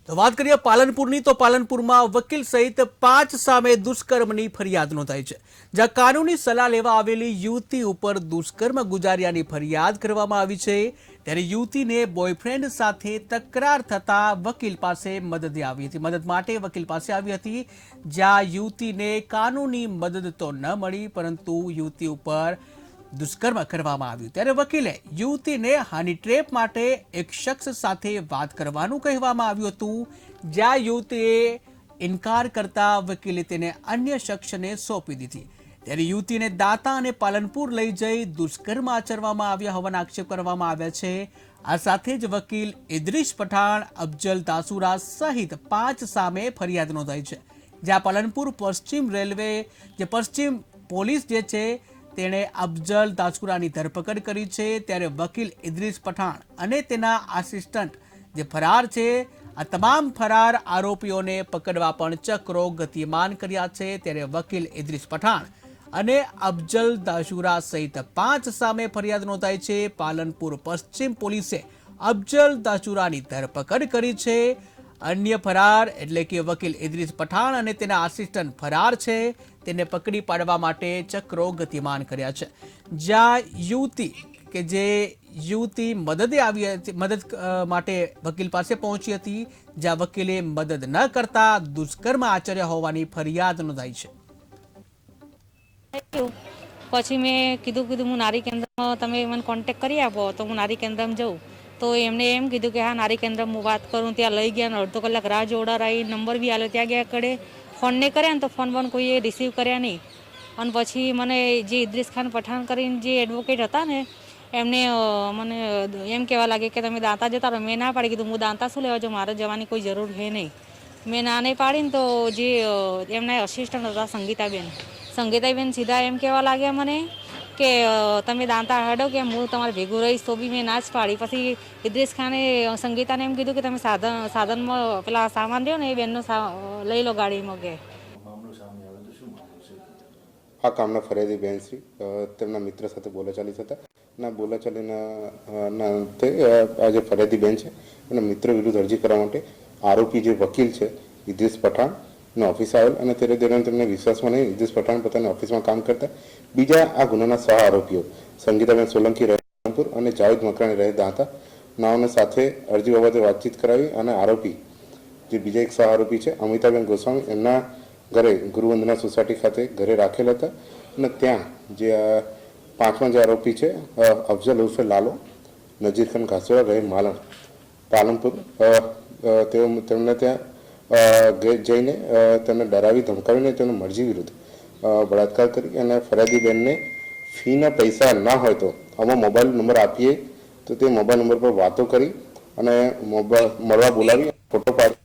તો વાત કરીએ પાલનપુરની તો પાલનપુરમાં વકીલ સહિત 5 સામે દુષ્કર્મની ફરિયાદ નોંધાઈ છે। જ્યાં કાનૂની સલાહ લેવા આવેલી યુવતી ઉપર દુષ્કર્મ ગુજાર્યાની ફરિયાદ કરવામાં આવી છે। ત્યારે યુવતીને બોયફ્રેન્ડ સાથે તકરાર થતા વકીલ પાસે મદદ માટે વકીલ પાસે આવી હતી। જ્યાં યુવતીને કાનૂની મદદ તો ન મળી પરંતુ યુવતી ઉપર દુષ્કર્મ કરવામાં આવ્યું। ત્યારે વકીલે યુવતીને હની ટ્રેપ માટે એક શખ્સ સાથે વાત કરવાનું કહેવામાં આવ્યું હતું। જ્યાં યુવતીએ ઇનકાર કરતા વકીલે તેને અન્ય શખ્સને સોંપી દીધી। ત્યારે યુવતીને દાંતા અને પાલનપુર લઈ જઈ દુષ્કર્મ આચરવામાં આવ્યા હોવાના આક્ષેપ કરવામાં આવ્યા છે। આ સાથે જ વકીલ ઇદ્રીસ પઠાણ, અફજલ દાસુરા સહિત 5 સામે ફરિયાદ નોંધાઈ છે। જ્યાં પાલનપુર પશ્ચિમ રેલવે પશ્ચિમ પોલીસ જે છે તેણે અફજલ દાસુરાની ધરપકડ કરી છે। ત્યારે વકીલ ઇદ્રીસ પઠાણ અને તેના આસિસ્ટન્ટ જે ફરાર છે, આ તમામ ફરાર આરોપીઓને પકડવા પણ ચક્રો ગતિમાન કર્યા છે। ત્યારે વકીલ ઇદ્રીસ પઠાણ અને અફજલ દાસુરા સહિત 5 સામે ફરિયાદ નોંધાઈ છે। પાલનપુર પશ્ચિમ પોલીસે અફજલ દાસુરાની ધરપકડ કરી છે। અન્ય ફરાર એટલે કે વકીલ ઇદ્રીસ પઠાણ અને તેના આસિસ્ટન્ટ ફરાર છે, તેને પકડી પાડવા માટે ચક્રો ગતિમાન કર્યા છે। જ્યાં યુવતી મદદ માટે વકીલ પાસે પહોંચી હતી, જ્યાં વકીલે મદદ ન કરતા દુષ્કર્મ આચર્યા હોવાની ફરિયાદ નોંધાઈ છે। પછી મેં કીધું હું નારી કેન્દ્રમાં તમે મને કોન્ટેક્ટ કરી આપો તો હું નારી કેન્દ્રમાં જઉં। તો એમને એમ કીધું કે હા નારી કેન્દ્રમાં હું વાત કરું। ત્યાં લઈ ગયા ને અડધો કલાક રાહ જોડાઈ, નંબર બી આલ્યો, ત્યાં ગયા કડે ફોન નહીં કર્યા ને તો ફોન કોઈએ રિસીવ કર્યા નહીં। અને પછી મને જે ઇદ્રીસ ખાન પઠાણ કરીને જે એડવોકેટ હતા ને એમને મને એમ કહેવા લાગે કે તમે દાંતા જતા રહો। મેં ના પાડી, કીધું હું દાંતા શું લેવા જાઉં, મારે જવાની કોઈ જરૂર છે નહીં। મેં ના નહીં પાડીને તો જે એમના અસિસ્ટન્ટ હતા સંગીતાબેન સીધા એમ કહેવા લાગ્યા મને કે તમે દાંતા હાડો કે હું તમારે ભેગું રહીશ, તો બી મેં ના જ પાડી। પછી ઇદ્રીસ ખાને સંગીતાને એમ કીધું કે તમે સાધનમાં પેલા સામાન રહ્યો ને એ બેનનો લઈ લો ગાડીમાં કે આ કામના ફરિયાદી બેન શ્રી તેમના મિત્ર સાથે બોલાચાલી થતા ના બોલાચાલીના અંતે આ જે ફરિયાદી બેન છે એના મિત્ર વિરુદ્ધ અરજી કરવા માટે આરોપી જે વકીલ છે ઇદ્રીસ પઠાણ ને ઓફિસ આવેલ અને ત્યારે દરમિયાન તેમને વિશ્વાસમાં નહીં ઇદ્રીસ પઠાણ પોતાની ઓફિસમાં કામ કરતા બીજા આ ગુનાના સહ આરોપીઓ સંગીતાબેન સોલંકી રહે પાલનપુર અને જાવેદ મકરાણી રહે દાંતા નાઓને સાથે અરજી બાબતે વાતચીત કરાવી અને આરોપી જે બીજા એક સહ આરોપી છે અમિતાબેન ગોસ્વામી એમના ઘરે ગુરુવંદના સોસાયટી ખાતે ઘરે રાખેલ હતા અને ત્યાં જે પાંચમા જે આરોપી છે અફજલ ઉર્ફે લાલો, નજીર ખાન ઘાસોડા રહે માલણ પાલનપુર, તેમને ત્યાં જઈને તેમને ડરાવી ધમકાવીને તેની મરજી વિરુદ્ધ બળાત્કાર કરી અને ફરિયાદી બેનને ફીના પૈસા ના હોય તો આમાં મોબાઈલ નંબર આપીએ તો તે મોબાઈલ નંબર પર વાતો કરી અને મળવા બોલાવી ફોટો પાડી